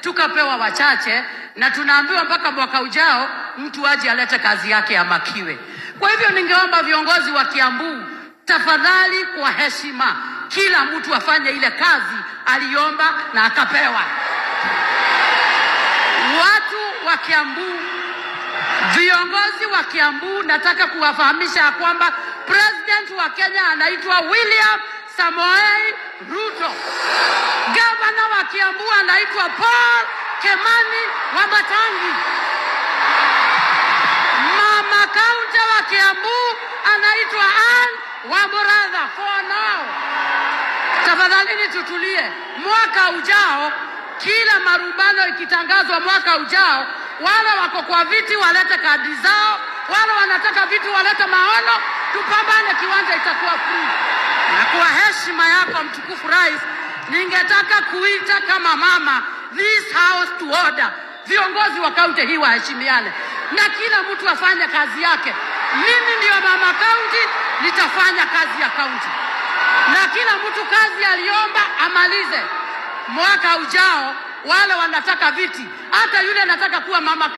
tukapewa wachache, na tunaambiwa mpaka mwaka ujao mtu aje alete kazi yake amakiwe. Kwa hivyo ningeomba viongozi wa Kiambu, tafadhali, kwa heshima, kila mtu afanye ile kazi aliomba na akapewa. Watu wa Kiambu, viongozi wa Kiambu, nataka kuwafahamisha kwamba president wa Kenya anaitwa William Samoei Ruto. Gavana wa Kiambu anaitwa Paul Kimani Wamatangi. Mama kaunti wa Kiambu anaitwa Anne Wamuratha. For now, tafadhali tutulie. Mwaka ujao, kila marubano ikitangazwa mwaka ujao, wale wako kwa viti walete kadi zao, wale wanataka viti walete maono, tupambane, kiwanja itakuwa free. Na kwa heshima yako mtukufu Rais, ningetaka kuita kama mama this house to order. Viongozi wa kaunti hii waheshimiane na kila mtu afanye kazi yake. Mimi ndio mama kaunti, nitafanya kazi ya kaunti, na kila mtu kazi aliomba amalize. Mwaka ujao wale wanataka viti, hata yule anataka kuwa mama